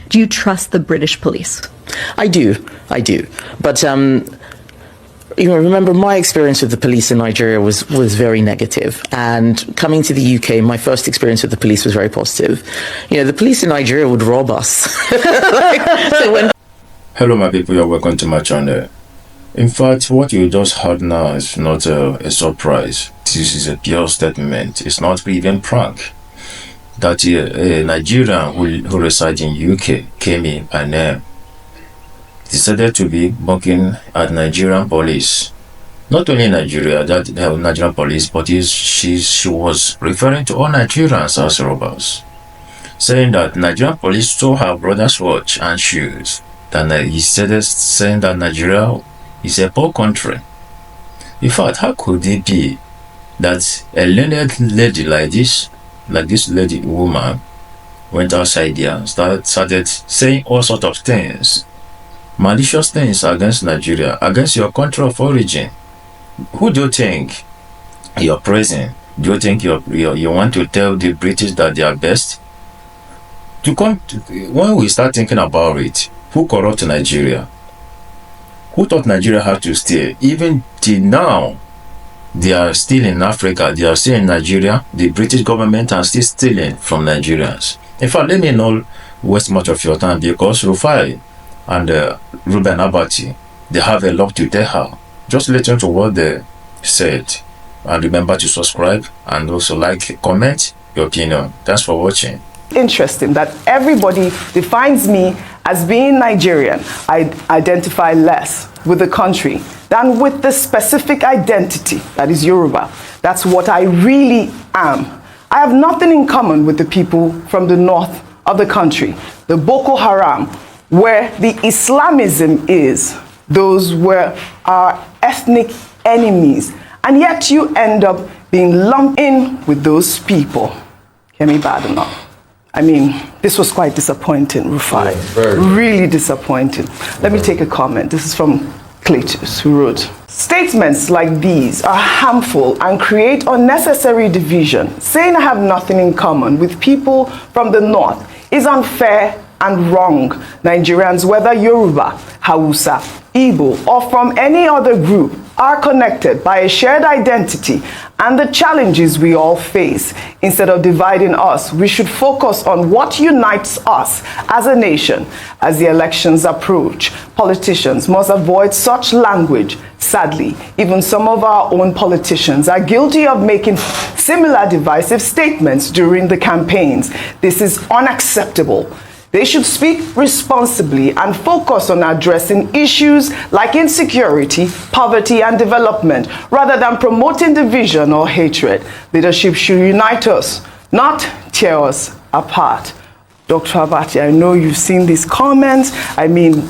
Do you trust the British police? I do. But remember, my experience with the police in Nigeria was very negative. And coming to the UK, my first experience with the police was very positive. The police in Nigeria would rob us. Hello, my people. You're welcome to my channel. In fact, what you just heard now is not a surprise. This is a pure statement. It's not even prank. That a Nigerian who resides in UK, Kemi Badenoch, decided to be working at Nigerian police. Not only Nigeria, that Nigerian police, but she was referring to all Nigerians as robbers, saying that Nigerian police stole her brother's watch and shoes. Then he started saying that Nigeria is a poor country. In fact, how could it be that a learned lady like this woman, went outside there and started saying all sorts of things, malicious things against Nigeria, against your country of origin? Who do you think you're praising? Do you think you want to tell the British that they are best? When we start thinking about it, who corrupt Nigeria? Who taught Nigeria how to steal? Even till now, they are still in Africa. They are still in Nigeria. The British government are still stealing from Nigerians. In fact, let me not waste much of your time, because Rufai and Ruben Abati, they have a lot to tell her. Just listen to what they said. And remember to subscribe and also like, comment your opinion. Thanks for watching. Interesting that everybody defines me as being Nigerian. I identify less with the country than with the specific identity that is Yoruba. That's what I really am. I have nothing in common with the people from the north of the country, the Boko Haram, where the Islamism is. Those were our ethnic enemies, and yet you end up being lumped in with those people. Kemi Badenoch. I mean, this was quite disappointing, Rufai. Really disappointing. Let me take a comment. This is from Cletus, who wrote, "Statements like these are harmful and create unnecessary division. Saying I have nothing in common with people from the north is unfair and wrong. Nigerians, whether Yoruba, Hausa, Igbo, or from any other group, are connected by a shared identity and the challenges we all face. Instead of dividing us, we should focus on what unites us as a nation. As the elections approach, politicians must avoid such language. Sadly, even some of our own politicians are guilty of making similar divisive statements during the campaigns. This is unacceptable. They should speak responsibly and focus on addressing issues like insecurity, poverty, and development, rather than promoting division or hatred. Leadership should unite us, not tear us apart." Dr. Abati, I know you've seen these comments. I mean,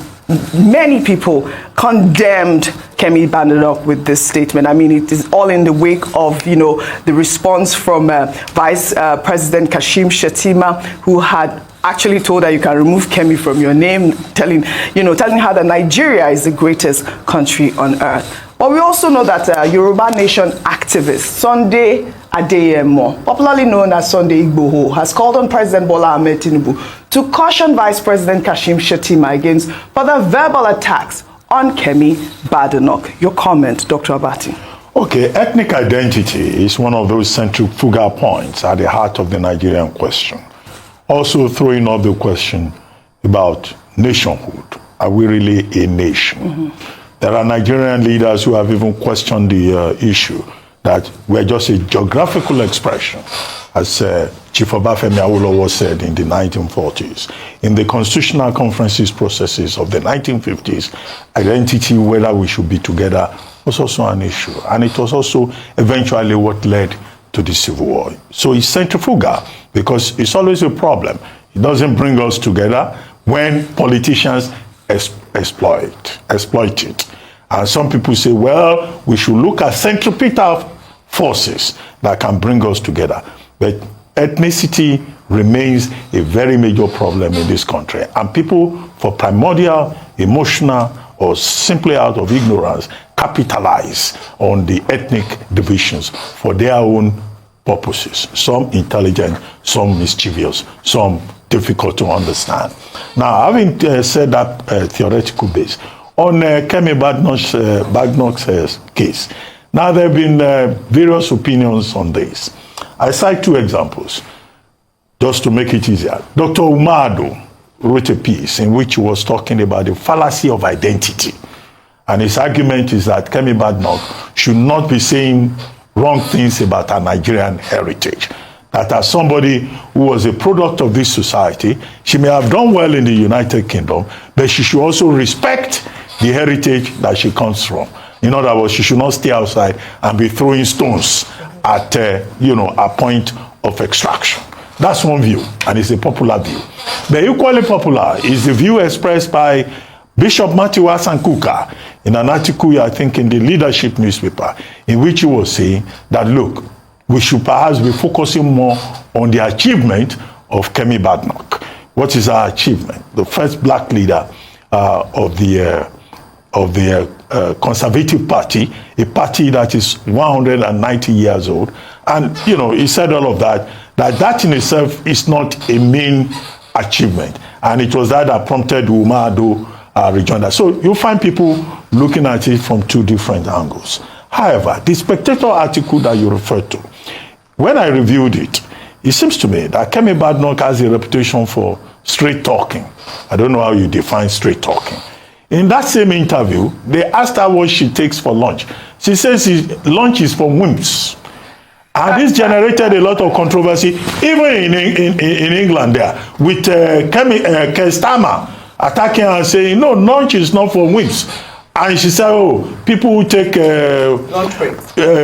many people condemned Kemi Badenoch with this statement. I mean, it is all in the wake of, the response from Vice President Kashim Shettima, who had actually told her you can remove Kemi from your name, telling her that Nigeria is the greatest country on earth. But we also know that Yoruba Nation activist Sunday Adeyemo, popularly known as Sunday Igboho, has called on President Bola Ahmed Tinubu to caution Vice President Kashim Shettima against further verbal attacks on Kemi Badenoch. Your comment, Dr. Abati. Okay, ethnic identity is one of those centrifugal points at the heart of the Nigerian question. Also throwing up the question about nationhood. Are we really a nation? Mm-hmm. There are Nigerian leaders who have even questioned the issue that we're just a geographical expression, as Chief Obafemi Awolowo said in the 1940s. In the constitutional conferences processes of the 1950s, identity, whether we should be together, was also an issue. And it was also eventually what led to the Civil War. So it's centrifugal because it's always a problem. It doesn't bring us together when politicians exploit it. And some people say, well, we should look at centripetal forces that can bring us together. But ethnicity remains a very major problem in this country. And people, for primordial, emotional, or simply out of ignorance, capitalize on the ethnic divisions for their own purposes. Some intelligent, some mischievous, some difficult to understand. Now, having said that theoretical base, on Kemi Badenoch's case, now there have been various opinions on this. I cite two examples, just to make it easier. Dr. Umado wrote a piece in which he was talking about the fallacy of identity. And his argument is that Kemi Badenoch should not be saying wrong things about her Nigerian heritage. That as somebody who was a product of this society, she may have done well in the United Kingdom, but she should also respect the heritage that she comes from. In other words, she should not stay outside and be throwing stones at, a point of extraction. That's one view, and it's a popular view. But equally popular is the view expressed by Bishop Matthew Asankuka in an article, I think, in the Leadership newspaper, in which he was saying that, look, we should perhaps be focusing more on the achievement of Kemi Badenoch. What is her achievement? The first black leader of the Conservative Party, a party that is 190 years old. And, he said all of that in itself is not a main achievement. And it was that prompted Umado rejoinder. So you find people looking at it from two different angles. However, the Spectator article that you referred to, when I reviewed it, it seems to me that Kemi Badenoch has a reputation for straight talking. I don't know how you define straight talking. In that same interview, they asked her what she takes for lunch. She says lunch is for wimps. And this generated a lot of controversy, even in England there, with Keir Starmer attacking her and saying, no, lunch is not for wimps. And she said, people who take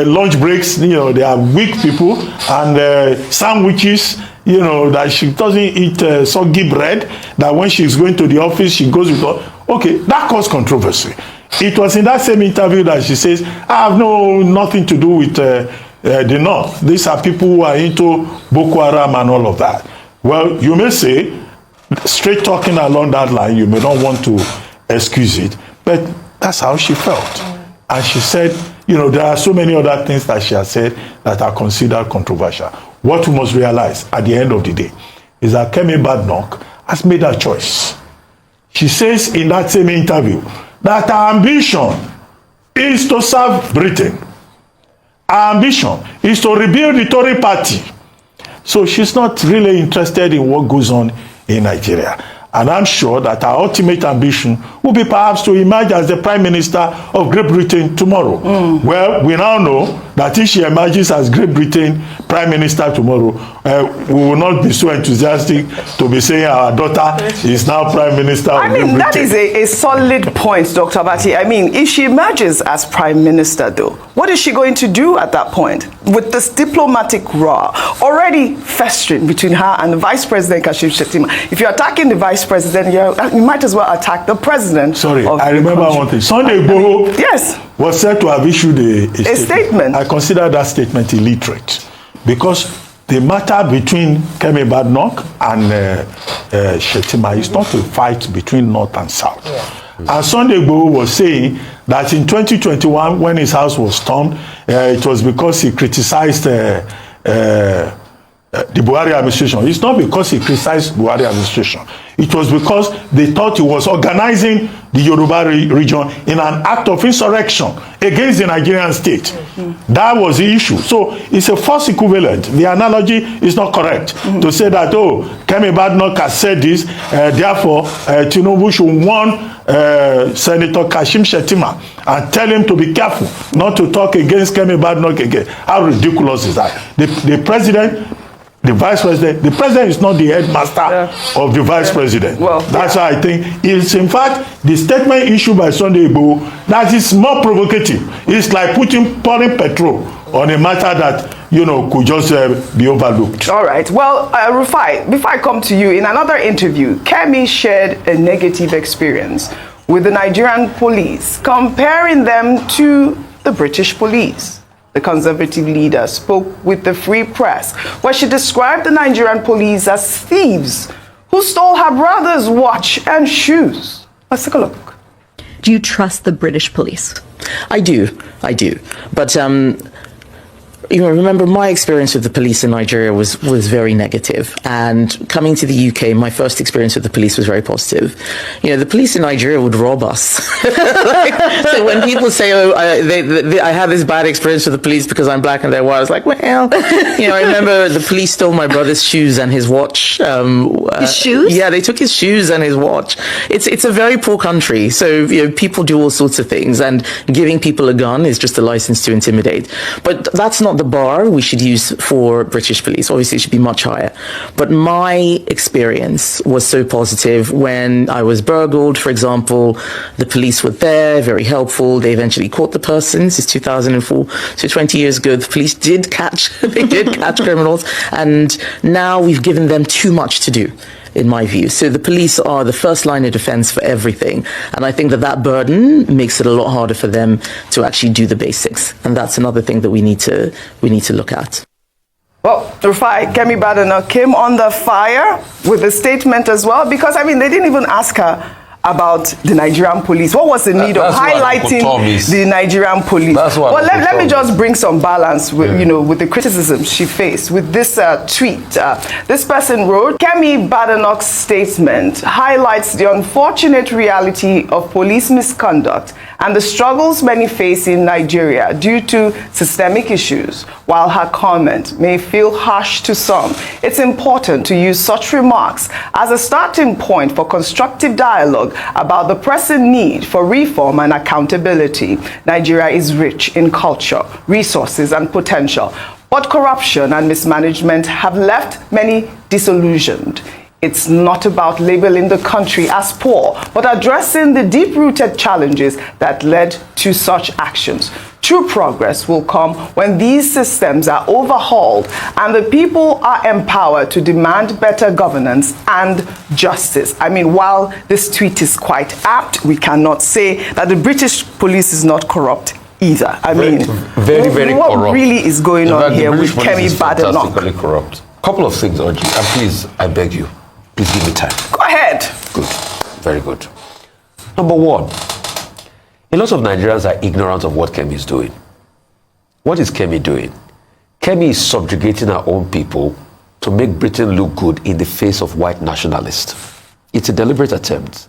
lunch breaks, they are weak people, and sandwiches, that she doesn't eat soggy bread, that when she's going to the office, she goes with okay, that caused controversy. It was in that same interview that she says, I have nothing to do with the North. These are people who are into Boko Haram and all of that. Well, you may say, straight talking along that line, you may not want to excuse it, but that's how she felt. And she said, there are so many other things that she has said that are considered controversial. What we must realize at the end of the day is that Kemi Badenoch has made her choice. She says in that same interview that her ambition is to serve Britain. Her ambition is to rebuild the Tory party. So she's not really interested in what goes on in Nigeria. And I'm sure that our ultimate ambition will be perhaps to emerge as the Prime Minister of Great Britain tomorrow. Well, we now know that if she emerges as Great Britain Prime Minister tomorrow, we will not be so enthusiastic to be saying our daughter is now Prime Minister of Great Britain. That is a solid point, Dr. Abati. If she emerges as Prime Minister, though, what is she going to do at that point? With this diplomatic row already festering between her and the Vice President, Kashim Shettima. If you're attacking the Vice President, you might as well attack the President. Sorry, I remember one thing. Sunday Boko was said to have issued a statement. I consider that statement illiterate, because the matter between Kemi Badenoch and Shettima is not a fight between North and South. And Sunday Boko was saying that in 2021, when his house was stormed, it was because he criticized the Buhari administration. It's not because he criticized Buhari administration. It was because they thought he was organizing the Yoruba region in an act of insurrection against the Nigerian state. That was the issue. So it's a false equivalent. The analogy is not correct to say that, Kemi Badenoch has said this, therefore, Tinubu should warn Senator Kashim Shettima and tell him to be careful not to talk against Kemi Badenoch again. How ridiculous is that? The president, the vice president, the president is not the headmaster of the vice president. Well, that's why I think it's, in fact, the statement issued by Sunday Igboho that is more provocative. It's like pouring petrol on a matter that, could just be overlooked. All right. Well, Rufai, before I come to you, in another interview, Kemi shared a negative experience with the Nigerian police, comparing them to the British police. The Conservative leader spoke with the Free Press, where she described the Nigerian police as thieves who stole her brother's watch and shoes. Let's take a look. Do you trust the British police? I do. But remember my experience with the police in Nigeria was very negative. And coming to the UK, my first experience with the police was very positive. The police in Nigeria would rob us. So when people say, "Oh, I had this bad experience with the police because I'm black and they're white," I was like, well, I remember the police stole my brother's shoes and his watch. His shoes? Yeah, they took his shoes and his watch. It's a very poor country, so people do all sorts of things, and giving people a gun is just a license to intimidate. But that's not the bar we should use for British police. Obviously, it should be much higher. But my experience was so positive. When I was burgled, for example, the police were there, very helpful. They eventually caught the person. This is 2004, so 20 years ago. The police did catch criminals, and now we've given them too much to do, in my view. So the police are the first line of defense for everything. And I think that burden makes it a lot harder for them to actually do the basics. And that's another thing that we need to look at. Well, Rufai, Kemi Badenoch came under fire with a statement as well, because, they didn't even ask her about the Nigerian police. What was the need of highlighting the Nigerian police? Well, let me just bring some balance with, with the criticism she faced with this tweet. This person wrote, Kemi Badenoch's statement highlights the unfortunate reality of police misconduct and the struggles many face in Nigeria due to systemic issues. While her comment may feel harsh to some, it's important to use such remarks as a starting point for constructive dialogue about the pressing need for reform and accountability. Nigeria is rich in culture, resources, and potential, but corruption and mismanagement have left many disillusioned. It's not about labeling the country as poor, but addressing the deep-rooted challenges that led to such actions. True progress will come when these systems are overhauled and the people are empowered to demand better governance and justice. While this tweet is quite apt, we cannot say that the British police is not corrupt either. Very, very what corrupt. What really is going on here with Kemi Badenoch? Fantastically corrupt. Couple of things, Audrey, and please, I beg you, please give me time. Go ahead. Good. Very good. Number one, a lot of Nigerians are ignorant of what Kemi is doing. What is Kemi doing? Kemi is subjugating her own people to make Britain look good in the face of white nationalists. It's a deliberate attempt.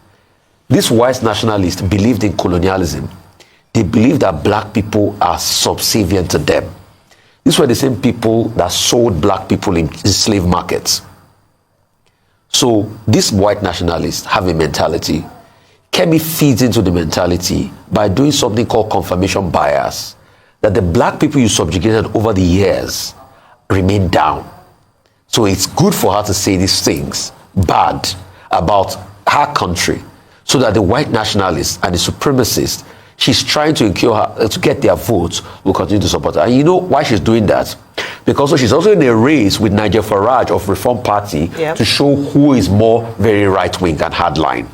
These white nationalists believed in colonialism. They believed that black people are subservient to them. These were the same people that sold black people in slave markets. So these white nationalists have a mentality. Kemi feeds into the mentality by doing something called confirmation bias, that the black people you subjugated over the years remain down. So it's good for her to say these things bad about her country, so that the white nationalists and the supremacists she's trying to incur her, to get their votes, will continue to support her. And you know why she's doing that? Because she's also in a race with Nigel Farage of Reform Party to show who is more very right-wing and hardline.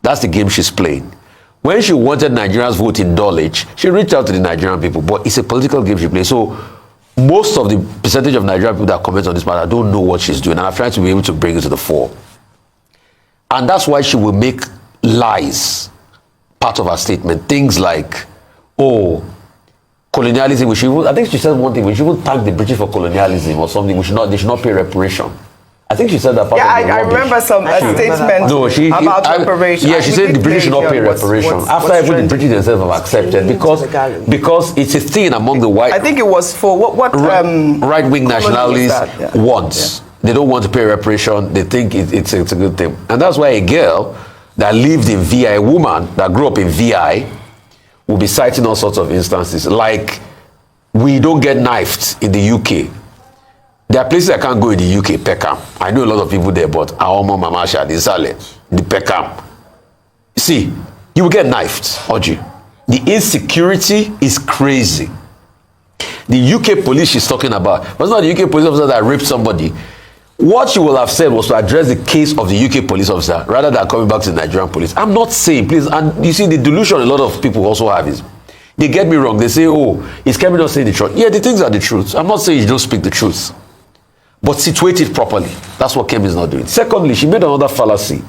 That's the game she's playing. When she wanted Nigerians vote in Dulwich, she reached out to the Nigerian people, but it's a political game she plays. So most of the percentage of Nigerian people that comment on this matter don't know what she's doing, and I'm trying to be able to bring it to the fore. And that's why she will make lies part of her statement. Things like, oh, colonialism, I think she said one thing, we shouldn't thank the British for colonialism or something, they should not pay reparation. I think she said that part of the I remember some statement about reparation. Yeah, she said the British should not pay reparation. After even the British themselves have accepted, because it's a thing among the white. I think it was for what right-wing nationalists want. They don't want to pay reparation. They think it's a good thing. And that's why a girl that lived in VI, a woman that grew up in VI, will be citing all sorts of instances. Like, we don't get knifed in the UK. There are places I can't go in the UK, Peckham. I know a lot of people there, but Aomo, Mamasha, the Peckham. See, you will get knifed, Audrey. The insecurity is crazy. The UK police she's talking about, it was not the UK police officer that raped somebody. What she will have said was to address the case of the UK police officer rather than coming back to the Nigerian police. I'm not saying, please, and you see the delusion a lot of people also have is, they get me wrong. They say, oh, is Kemi not saying the truth? Yeah, the things are the truth. I'm not saying you don't speak the truth, but situate it properly. That's what Kemi is not doing. Secondly, she made another fallacy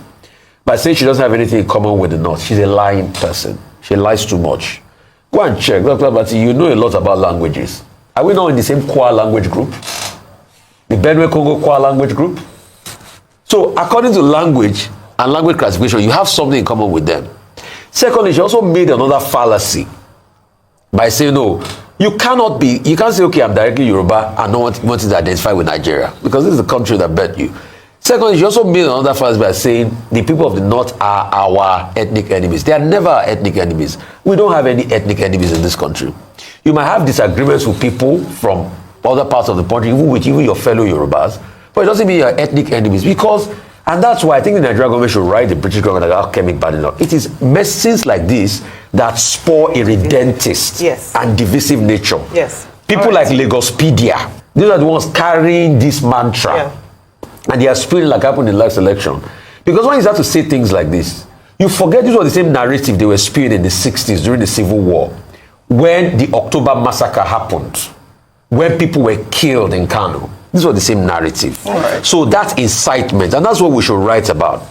by saying she doesn't have anything in common with the North. She's a lying person. She lies too much. Go and check. Dr. Bati, you know a lot about languages. Are we not in the same Kwa language group? The Benue Congo Kwa language group? So according to language and language classification, you have something in common with them. Secondly, she also made another fallacy by saying, no, you can't say, okay, I'm directly Yoruba and not wanting to identify with Nigeria, because this is the country that birthed you. Secondly, she also made another fallacy by saying the people of the north are our ethnic enemies. They are never our ethnic enemies. We don't have any ethnic enemies in this country. You might have disagreements with people from other parts of the country, even with your fellow Yorubas, but it doesn't mean you're ethnic enemies, because, and that's why I think the Nigerian government should write the British government about Kemi Badenoch. It is messages like this that spur a redentist and divisive nature. Yes. People like Lagospedia, these are the ones carrying this mantra. Yeah. And they are spewing like happened in the last election. Because when you start to say things like this, you forget this was the same narrative they were spewing in the 60s during the Civil War, when the October massacre happened, when people were killed in Kano. This was the same narrative. Right. So that's incitement, and that's what we should write about.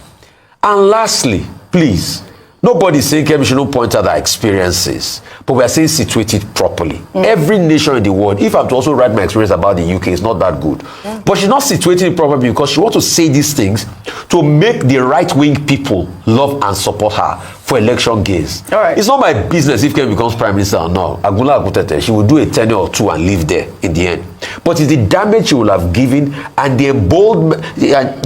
And lastly, please, nobody is saying Kemi should not point out our experiences, but we are saying situate it properly. Every nation in the world, if I'm to also write my experience about the UK, it's not that good. But she's not situating it properly because she wants to say these things to make the right-wing people love and support her for election gains. All right. It's not my business if Kemi becomes prime minister or not. Agula Agutete, she will do a tenure or two and leave there in the end. But it's the damage she will have given and the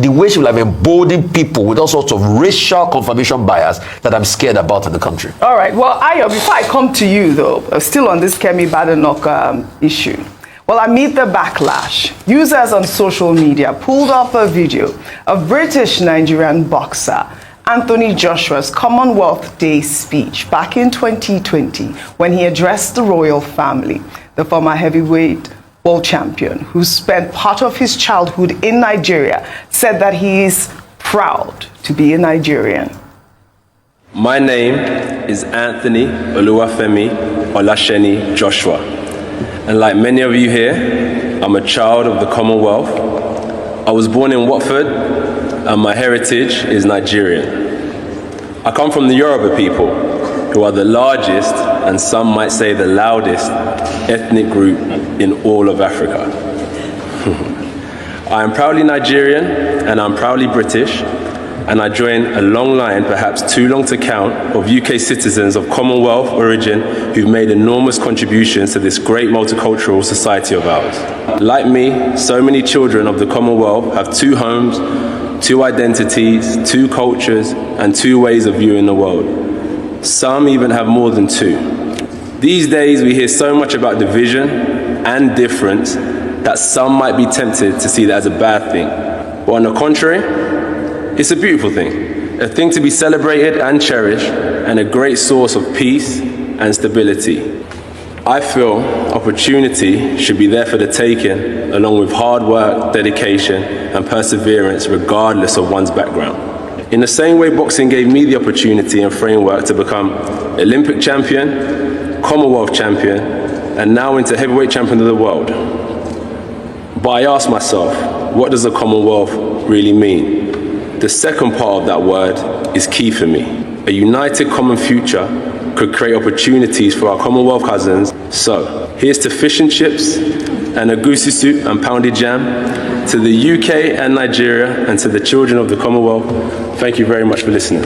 way she will have emboldened people with all sorts of racial confirmation bias that I'm scared about in the country. All right. Well, Ayo, before I come to you, though, still on this Kemi Badenoch issue. Well, amid the backlash, users on social media pulled up a video of British-Nigerian boxer Anthony Joshua's Commonwealth Day speech back in 2020 when he addressed the royal family. The former heavyweight world champion, who spent part of his childhood in Nigeria, said that he is proud to be a Nigerian. My name is Anthony Oluwafemi Olasheni Joshua, and like many of you here, I'm a child of the Commonwealth. I was born in Watford, and my heritage is Nigerian. I come from the Yoruba people, who are the largest, and some might say the loudest, ethnic group in all of Africa. I am proudly Nigerian, and I'm proudly British, and I join a long line, perhaps too long to count, of UK citizens of Commonwealth origin who've made enormous contributions to this great multicultural society of ours. Like me, so many children of the Commonwealth have two homes, two identities, two cultures, and two ways of viewing the world. Some even have more than two. These days, we hear so much about division and difference that some might be tempted to see that as a bad thing. But on the contrary, it's a beautiful thing, a thing to be celebrated and cherished, and a great source of peace and stability. I feel opportunity should be there for the taking, along with hard work, dedication, and perseverance, regardless of one's background. In the same way boxing gave me the opportunity and framework to become Olympic champion, Commonwealth champion, and now into heavyweight champion of the world. But I ask myself, what does the Commonwealth really mean? The second part of that word is key for me. A united common future could create opportunities for our Commonwealth cousins. So, here's to fish and chips and a goosey soup and pounded jam, to the UK and Nigeria, and to the children of the Commonwealth. Thank you very much for listening.